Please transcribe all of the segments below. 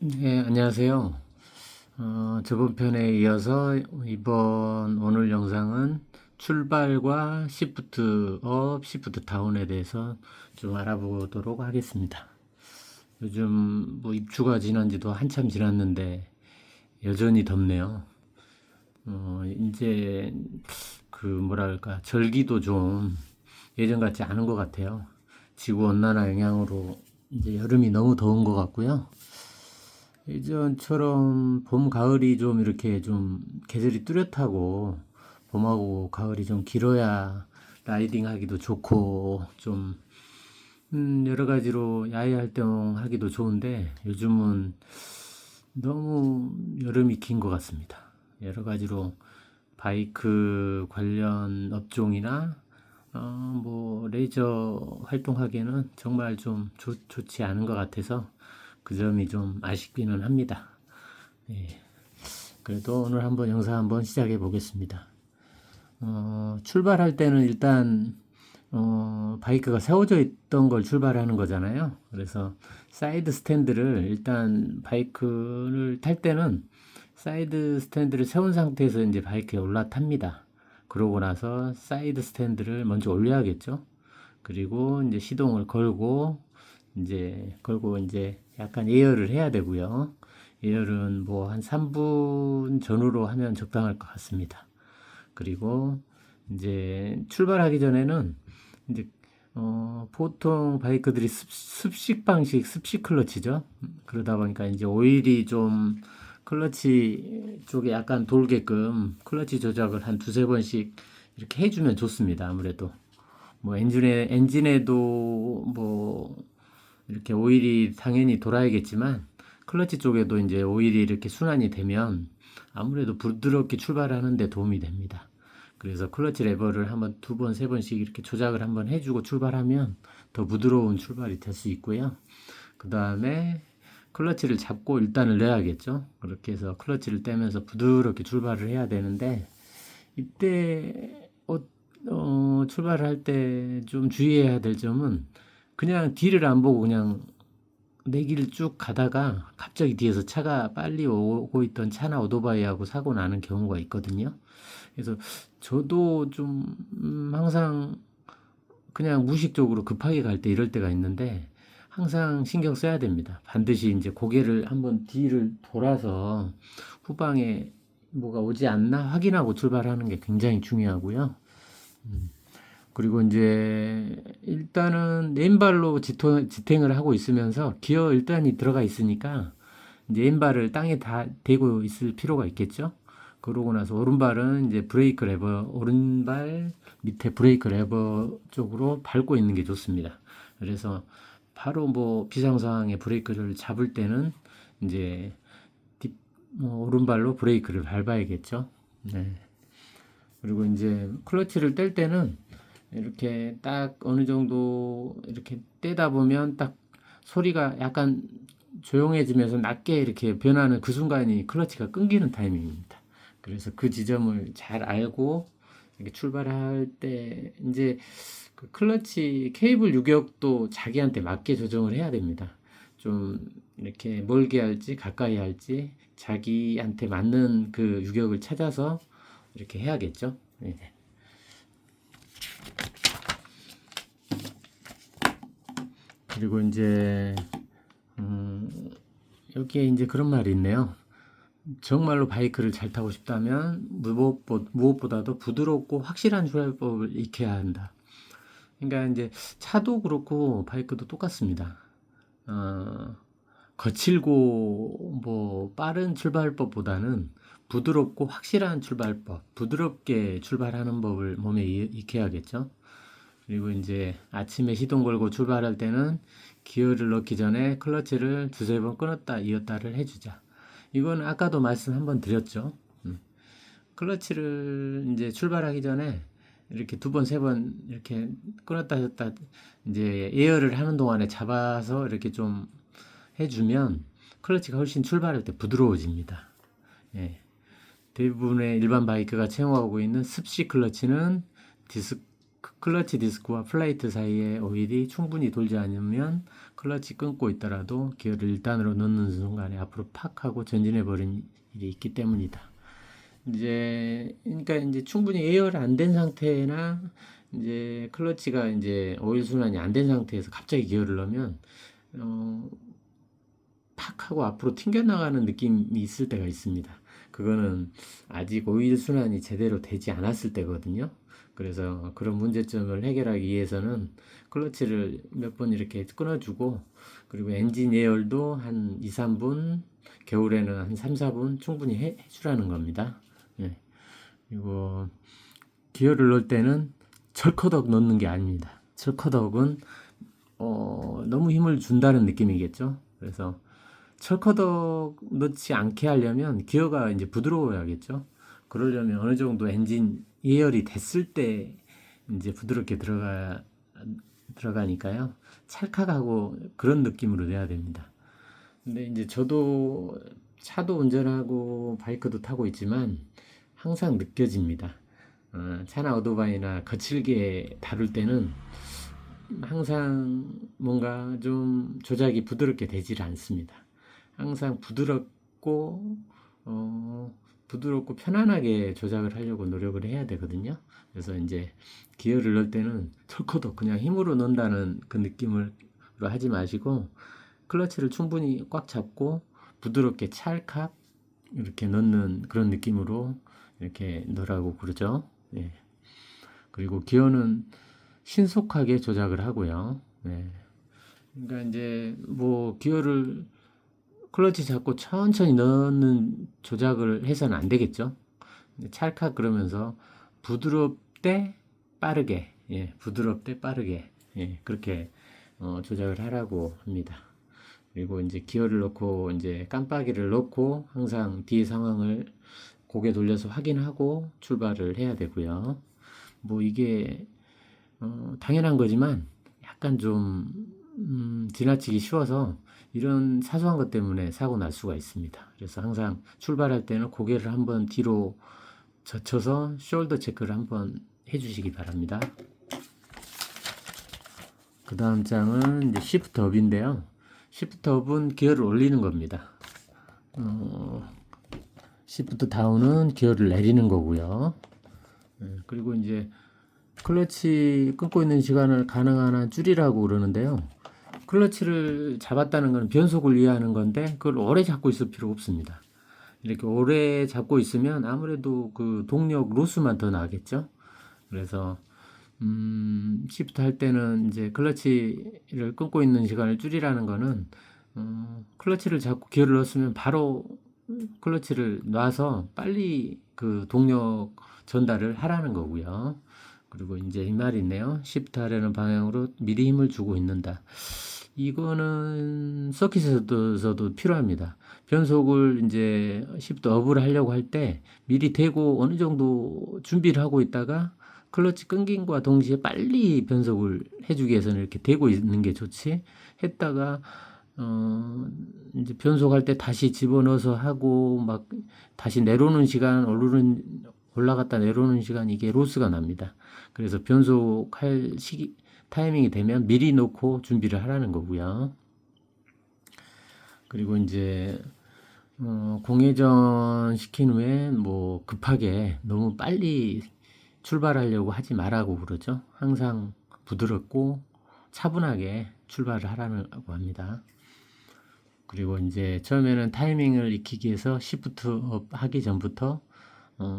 네, 안녕하세요. 저번 편에 이어서 오늘 영상은 출발과 시프트 업, 시프트 다운에 대해서 좀 알아보도록 하겠습니다. 요즘 뭐 입추가 지난 지도 한참 지났는데 여전히 덥네요. 이제 그 뭐랄까 절기도 좀 예전 같지 않은 것 같아요. 지구 온난화 영향으로 이제 여름이 너무 더운 것 같고요. 예전처럼 봄, 가을이 좀 이렇게 좀 계절이 뚜렷하고 봄하고 가을이 좀 길어야 라이딩 하기도 좋고 좀 여러 가지로 야외 활동하기도 좋은데 요즘은 너무 여름이 긴 것 같습니다. 여러 가지로 바이크 관련 업종이나 뭐 레이저 활동하기에는 정말 좀 좋지 않은 것 같아서 그 점이 좀 아쉽기는 합니다. 예, 그래도 오늘 한번 영상 한번 시작해 보겠습니다. 출발할 때는 일단 바이크가 세워져 있던 걸 출발하는 거잖아요. 그래서 사이드 스탠드를 일단 바이크를 탈 때는 사이드 스탠드를 세운 상태에서 이제 바이크에 올라탑니다. 그러고 나서 사이드 스탠드를 먼저 올려야겠죠. 그리고 이제 시동을 걸고 이제 약간 예열을 해야 되고요. 예열은 뭐 한 3분 전후로 하면 적당할 것 같습니다. 그리고 이제 출발하기 전에는 이제 보통 바이크들이 습식 방식, 습식 클러치죠. 그러다 보니까 이제 오일이 좀 클러치 쪽에 약간 돌게끔 클러치 조작을 한 두세 번씩 이렇게 해주면 좋습니다. 아무래도 뭐 엔진에도 뭐 이렇게 오일이 당연히 돌아야겠지만 클러치 쪽에도 이제 오일이 이렇게 순환이 되면 아무래도 부드럽게 출발하는 데 도움이 됩니다. 그래서 클러치 레버를 한번 두 번, 세 번씩 이렇게 조작을 한번 해주고 출발하면 더 부드러운 출발이 될 수 있고요. 그 다음에 클러치를 잡고 일단을 내야겠죠. 그렇게 해서 클러치를 떼면서 부드럽게 출발을 해야 되는데 이때 출발을 할 때 좀 주의해야 될 점은 그냥 뒤를 안 보고 그냥 내 길을 쭉 가다가 갑자기 뒤에서 차가 빨리 오고 있던 차나 오토바이하고 사고 나는 경우가 있거든요. 그래서 저도 좀 항상 그냥 무의식적으로 급하게 갈 때 이럴 때가 있는데 항상 신경 써야 됩니다. 반드시 이제 고개를 한번 뒤를 돌아서 후방에 뭐가 오지 않나 확인하고 출발하는 게 굉장히 중요하고요. 그리고 이제 일단은 왼발로 지탱을 하고 있으면서 기어 1단이 들어가 있으니까 이제 왼발을 땅에 다 대고 있을 필요가 있겠죠. 그러고 나서 오른발은 이제 브레이크 레버, 오른발 밑에 브레이크 레버 쪽으로 밟고 있는 게 좋습니다. 그래서 바로 뭐 비상 상황에 브레이크를 잡을 때는 이제 오른발로 브레이크를 밟아야겠죠. 네. 그리고 이제 클러치를 뗄 때는 이렇게 딱 어느 정도 이렇게 떼다 보면 딱 소리가 약간 조용해지면서 낮게 이렇게 변하는 그 순간이 클러치가 끊기는 타이밍입니다. 그래서 그 지점을 잘 알고 이렇게 출발할 때 이제 그 클러치 케이블 유격도 자기한테 맞게 조정을 해야 됩니다. 좀 이렇게 멀게 할지 가까이 할지 자기한테 맞는 그 유격을 찾아서 이렇게 해야겠죠. 네. 그리고 이제 여기에 이제 그런 말이 있네요. 정말로 바이크를 잘 타고 싶다면 무엇보다도 부드럽고 확실한 주행법을 익혀야 한다. 그러니까 이제 차도 그렇고 바이크도 똑같습니다. 어, 거칠고 뭐 빠른 출발법보다는 부드럽고 확실한 출발법, 부드럽게 출발하는 법을 몸에 익혀야겠죠. 그리고 이제 아침에 시동 걸고 출발할 때는 기어를 넣기 전에 클러치를 두세 번 끊었다 이었다를 해주자. 이건 아까도 말씀 한번 드렸죠. 클러치를 이제 출발하기 전에 이렇게 두 번, 세 번 이렇게 끊었다 줬다 이제 예열을 하는 동안에 잡아서 이렇게 좀 해주면 클러치가 훨씬 출발할 때 부드러워집니다. 예. 대부분의 일반 바이크가 채용하고 있는 습식 클러치는 디스크 클러치 디스크와 플레이트 사이에 오일이 충분히 돌지 않으면 클러치 끊고 있더라도 기어를 1단으로 넣는 순간에 앞으로 팍 하고 전진해 버린 일이 있기 때문이다. 그러니까 이제 충분히 에어를 안 된 상태나 이제 클러치가 이제 오일 순환이 안 된 상태에서 갑자기 기어를 넣으면 팍 하고 앞으로 튕겨나가는 느낌이 있을 때가 있습니다. 그거는 아직 오일 순환이 제대로 되지 않았을 때거든요. 그래서 그런 문제점을 해결하기 위해서는 클러치를 몇 번 이렇게 끊어주고, 그리고 엔진 예열도 한 2, 3분, 겨울에는 한 3, 4분 충분히 해주라는 겁니다. 예. 그리고 기어를 넣을 때는 철커덕 넣는 게 아닙니다. 철커덕은 너무 힘을 준다는 느낌이겠죠. 그래서 철커덕 넣지 않게 하려면 기어가 이제 부드러워야겠죠. 그러려면 어느 정도 엔진 예열이 됐을 때 이제 부드럽게 들어가니까요. 찰칵하고 그런 느낌으로 내야 됩니다. 근데 이제 저도 차도 운전하고 바이크도 타고 있지만 항상 느껴집니다. 차나 오토바이나 거칠게 다룰 때는 항상 뭔가 좀 조작이 부드럽게 되질 않습니다. 항상 부드럽고 편안하게 조작을 하려고 노력을 해야 되거든요. 그래서 이제 기어를 넣을 때는 털커도 그냥 힘으로 넣는다는 그 느낌으로 하지 마시고 클러치를 충분히 꽉 잡고 부드럽게 찰칵 이렇게 넣는 그런 느낌으로 이렇게 넣으라고 그러죠. 예. 그리고 기어는 신속하게 조작을 하고요. 예. 그러니까 이제 뭐 기어를 클러치 잡고 천천히 넣는 조작을 해서는 안 되겠죠. 찰칵 그러면서 부드럽되 빠르게, 예, 부드럽되 빠르게, 예, 그렇게 조작을 하라고 합니다. 그리고 이제 기어를 넣고 이제 깜빡이를 넣고 항상 뒤의 상황을 고개 돌려서 확인하고 출발을 해야 되고요. 뭐 이게 당연한 거지만 약간 좀 지나치기 쉬워서 이런 사소한 것 때문에 사고 날 수가 있습니다. 그래서 항상 출발할 때는 고개를 한번 뒤로 젖혀서 숄더 체크를 한번 해주시기 바랍니다. 그 다음 장은 이제 시프트 업인데요. 시프트 업은 기어를 올리는 겁니다. 시프트 다운은 기어를 내리는 거고요. 그리고 이제 클러치 끊고 있는 시간을 가능한 한 줄이라고 그러는데요. 클러치를 잡았다는 건 변속을 이해하는 건데 그걸 오래 잡고 있을 필요가 없습니다. 이렇게 오래 잡고 있으면 아무래도 그 동력 로스만 더 나겠죠. 그래서 시프트 할 때는 이제 클러치를 끊고 있는 시간을 줄이라는 거는 클러치를 잡고 기어를 넣었으면 바로 클러치를 놔서 빨리 그 동력 전달을 하라는 거고요. 그리고 이제 이 말이 있네요. 시프트 하려는 방향으로 미리 힘을 주고 있는다. 이거는 서킷에서도 필요합니다. 변속을 이제 시프트 업을 하려고 할 때 미리 대고 어느 정도 준비를 하고 있다가 클러치 끊김과 동시에 빨리 변속을 해주기 위해서는 이렇게 대고 있는 게 좋지. 했다가 이제 변속할 때 다시 집어넣어서 하고 막 다시 내려오는 시간 올라갔다 내려오는 시간 이게 로스가 납니다. 그래서 변속할 타이밍이 되면 미리 놓고 준비를 하라는 거고요. 그리고 이제 공회전 시킨 후에 뭐 급하게 너무 빨리 출발하려고 하지 말라고 그러죠. 항상 부드럽고 차분하게 출발을 하라고 합니다. 그리고 이제 처음에는 타이밍을 익히기 위해서 시프트 업 하기 전부터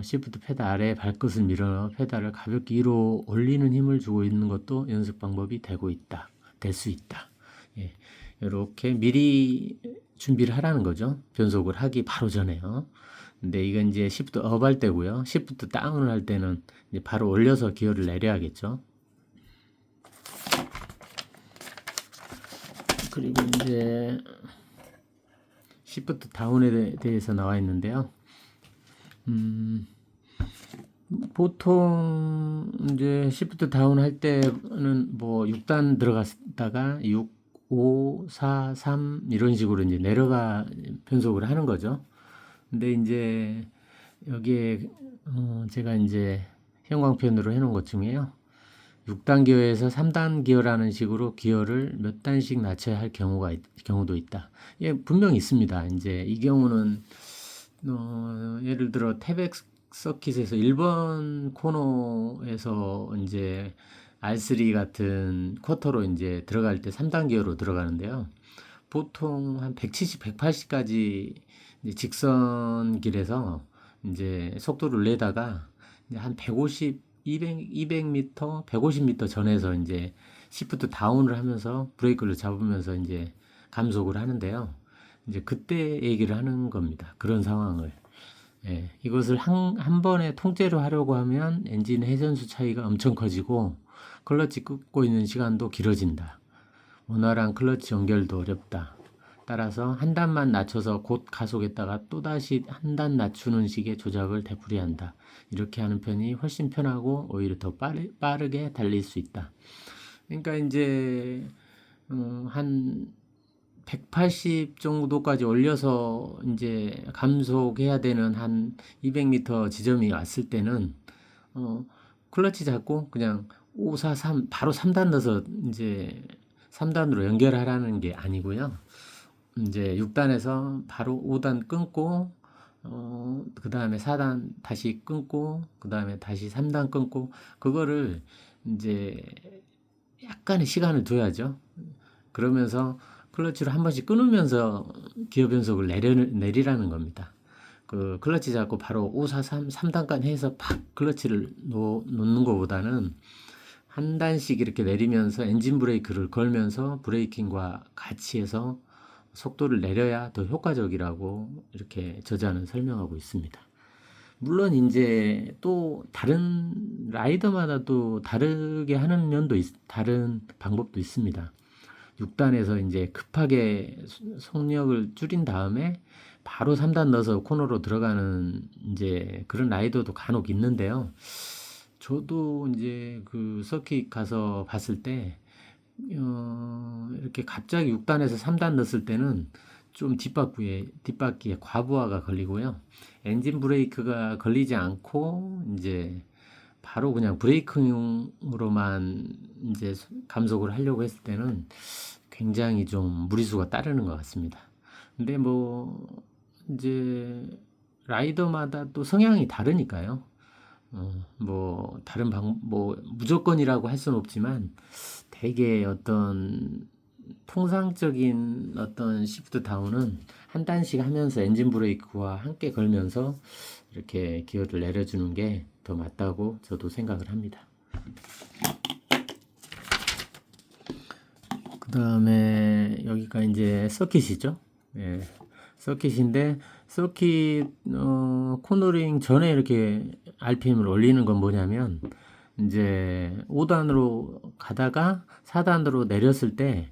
시프트 페달 아래 발끝을 밀어 페달을 가볍게 위로 올리는 힘을 주고 있는 것도 연습 방법이 될 수 있다. 예, 이렇게 미리 준비를 하라는 거죠. 변속을 하기 바로 전에요. 근데 이건 이제 시프트 업 할 때고요. 시프트 다운을 할 때는 이제 바로 올려서 기어를 내려야겠죠. 그리고 이제 시프트 다운에 대해서 나와 있는데요. 보통 이제 시프트 다운 할 때는 뭐 6단 들어갔다가 6, 5, 4, 3 이런 식으로 이제 내려가 변속을 하는 거죠. 근데 이제 여기에 제가 이제 형광펜으로 해놓은 것 중에요. 6단 기어에서 3단 기어라는 식으로 기어를 몇 단씩 낮춰야 할 경우도 있다. 예, 분명히 있습니다. 이제 이 경우는 예를 들어 태백 서킷에서 1번 코너에서 이제 R3 같은 쿼터로 이제 들어갈 때 3단 기어로 들어가는데요. 보통 한 170, 180까지 직선 길에서 이제 속도를 내다가 이제 한 150, 200m, 150m 전에서 이제 시프트 다운을 하면서 브레이크를 잡으면서 이제 감속을 하는데요. 이제 그때 얘기를 하는 겁니다. 그런 상황을. 예, 이것을 한 번에 통째로 하려고 하면 엔진 회전수 차이가 엄청 커지고 클러치 끄고 있는 시간도 길어진다. 원활한 클러치 연결도 어렵다. 따라서 한 단만 낮춰서 곧 가속했다가 또다시 한 단 낮추는 식의 조작을 되풀이한다. 이렇게 하는 편이 훨씬 편하고 오히려 더 빠르게 달릴 수 있다. 그러니까 이제 한 180 정도까지 올려서 이제 감속해야 되는 한 200m 지점이 왔을 때는 클러치 잡고 그냥 5, 4, 3 바로 3단 넣어서 이제 3단으로 연결하라는 게 아니고요. 이제 6단에서 바로 5단 끊고 그 다음에 4단 다시 끊고 그 다음에 다시 3단 끊고 그거를 이제 약간의 시간을 둬야죠. 그러면서 클러치를 한 번씩 끊으면서 기어 변속을 내리라는 겁니다. 그 클러치 잡고 바로 5, 4, 3단까지 해서 팍 클러치를 놓는 것보다는 한 단씩 이렇게 내리면서 엔진 브레이크를 걸면서 브레이킹과 같이 해서 속도를 내려야 더 효과적이라고 이렇게 저자는 설명하고 있습니다. 물론 이제 또 다른 라이더마다 또 다르게 하는 다른 방법도 있습니다. 6단에서 이제 급하게 속력을 줄인 다음에 바로 3단 넣어서 코너로 들어가는 이제 그런 라이더도 간혹 있는데요. 저도 이제 그 서킷 가서 봤을 때 이렇게 갑자기 6단에서 3단 넣었을 때는 좀 뒷바퀴에 과부하가 걸리고요. 엔진 브레이크가 걸리지 않고 이제 바로 그냥 브레이크용으로만 이제 감속을 하려고 했을 때는 굉장히 좀 무리수가 따르는 것 같습니다. 근데 뭐 이제 라이더마다 또 성향이 다르니까요. 뭐 다른 뭐 무조건이라고 할 수는 없지만 되게 어떤 통상적인 어떤 시프트 다운은 한 단씩 하면서 엔진 브레이크와 함께 걸면서 이렇게 기어를 내려주는 게 더 맞다고 저도 생각을 합니다. 그 다음에 여기가 이제 서킷이죠. 예, 서킷인데 서킷 코너링 전에 이렇게 RPM을 올리는 건 뭐냐면 이제 5단으로 가다가 4단으로 내렸을 때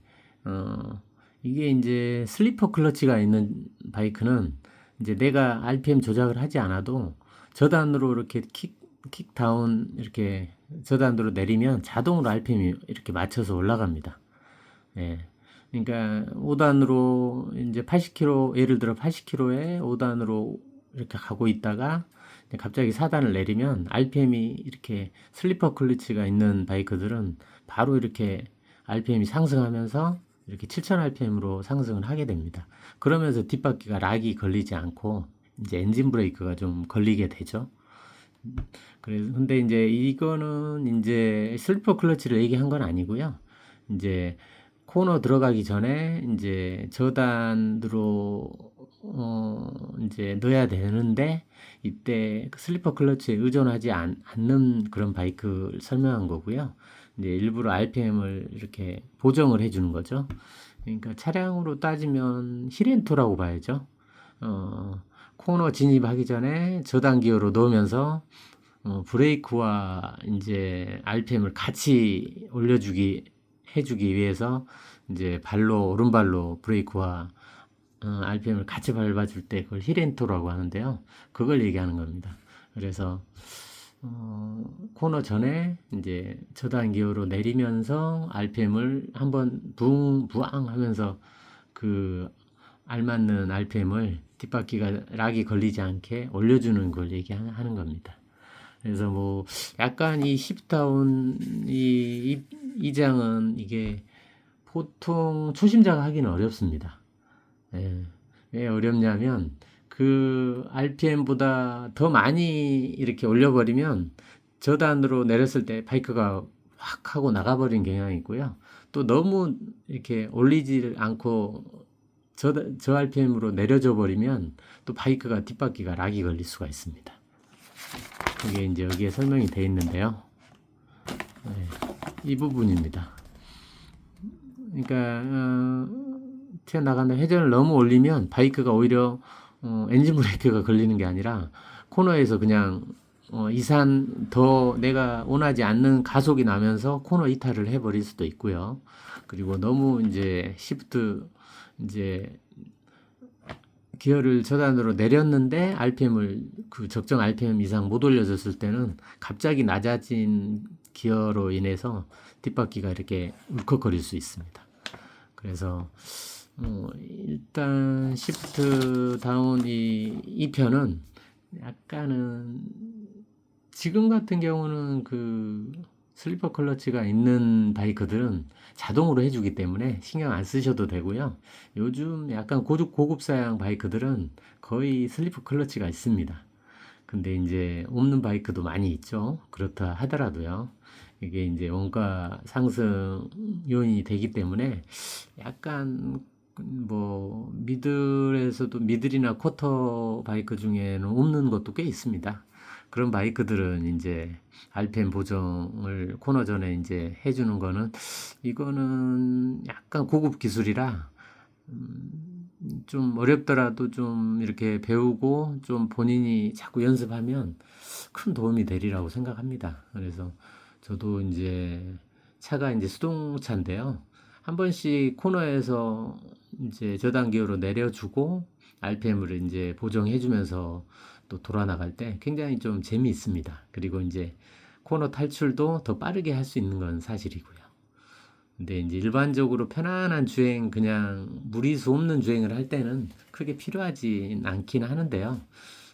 이게 이제 슬리퍼 클러치가 있는 바이크는 이제 내가 RPM 조작을 하지 않아도 저단으로 이렇게 킥다운 이렇게 저단으로 내리면 자동으로 RPM이 이렇게 맞춰서 올라갑니다. 예. 그러니까 5단으로 이제 80km, 예를 들어 80km에 5단으로 이렇게 가고 있다가 갑자기 4단을 내리면 RPM이 이렇게 슬리퍼 클러치가 있는 바이크들은 바로 이렇게 RPM이 상승하면서 이렇게 7000rpm으로 상승을 하게 됩니다. 그러면서 뒷바퀴가 락이 걸리지 않고 이제 엔진 브레이크가 좀 걸리게 되죠. 그래서 근데 이제 이거는 이제 슬리퍼 클러치를 얘기한 건 아니고요. 이제 코너 들어가기 전에 이제 저단으로 이제 넣어야 되는데 이때 슬리퍼 클러치에 의존하지 않는 그런 바이크를 설명한 거고요. 이제 일부러 RPM을 이렇게 보정을 해주는 거죠. 그러니까 차량으로 따지면 힐앤토라고 봐야죠. 코너 진입하기 전에 저단 기어로 넣으면서 브레이크와 이제 RPM을 같이 해주기 위해서 이제 오른발로 브레이크와 RPM을 같이 밟아줄 때 그걸 힐앤토라고 하는데요. 그걸 얘기하는 겁니다. 그래서 코너 전에 이제 저단 기어로 내리면서 RPM을 한번 부앙 하면서 그 알맞는 RPM을 뒷바퀴가 락이 걸리지 않게 올려주는 걸 얘기하는 겁니다. 그래서 뭐 약간 이 시프트다운 이 장은 이게 보통 초심자가 하기는 어렵습니다. 예. 왜 어렵냐면 그 RPM보다 더 많이 이렇게 올려버리면 저단으로 내렸을 때 바이크가 확 하고 나가버린 경향이 있고요. 또 너무 이렇게 올리지 않고 저 RPM으로 내려져 버리면 또 바이크가 뒷바퀴가 락이 걸릴 수가 있습니다. 그게 이제 여기에 설명이 되어 있는데요. 네, 이 부분입니다. 그러니까 튀어나가는 회전을 너무 올리면 바이크가 오히려 엔진 브레이크가 걸리는 게 아니라 코너에서 그냥 이산 더 내가 원하지 않는 가속이 나면서 코너 이탈을 해버릴 수도 있고요. 그리고 너무 이제 시프트 이제 기어를 저단으로 내렸는데 RPM을 그 적정 RPM 이상 못 올려줬을 때는 갑자기 낮아진 기어로 인해서 뒷바퀴가 이렇게 울컥거릴 수 있습니다. 그래서 일단 시프트 다운 이 편은 약간은 지금 같은 경우는 그 슬리퍼 클러치가 있는 바이크들은 자동으로 해주기 때문에 신경 안 쓰셔도 되고요. 요즘 약간 고급 사양 바이크들은 거의 슬리퍼 클러치가 있습니다. 근데 이제 없는 바이크도 많이 있죠. 그렇다 하더라도요. 이게 이제 원가 상승 요인이 되기 때문에 약간 뭐 미들이나 쿼터 바이크 중에는 없는 것도 꽤 있습니다. 그런 바이크들은 이제 RPM 보정을 코너 전에 이제 해주는 거는 이거는 약간 고급 기술이라 좀 어렵더라도 좀 이렇게 배우고 좀 본인이 자꾸 연습하면 큰 도움이 되리라고 생각합니다. 그래서 저도 이제 차가 이제 수동차인데요. 한 번씩 코너에서 이제 저단기어로 내려주고 RPM을 이제 보정해주면서 또 돌아 나갈 때 굉장히 좀 재미있습니다. 그리고 이제 코너 탈출도 더 빠르게 할 수 있는 건 사실이고요. 근데 이제 일반적으로 편안한 주행, 그냥 무리수 없는 주행을 할 때는 크게 필요하지 않긴 하는데요.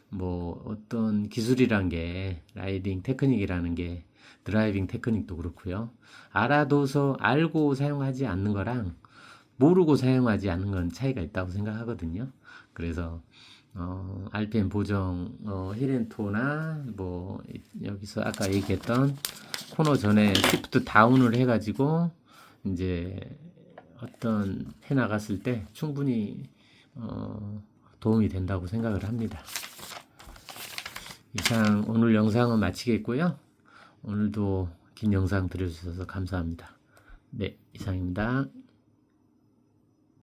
뭐 어떤 기술이란 게 라이딩 테크닉이라는 게 드라이빙 테크닉도 그렇고요. 알아둬서 알고 사용하지 않는 거랑 모르고 사용하지 않는 건 차이가 있다고 생각하거든요. 그래서 RPM 보정 힐앤토나 뭐 여기서 아까 얘기했던 코너 전에 시프트 다운을 해가지고 이제 어떤 해 나갔을 때 충분히 도움이 된다고 생각을 합니다. 이상 오늘 영상은 마치겠고요. 오늘도 긴 영상 들어주셔서 감사합니다. 네, 이상입니다.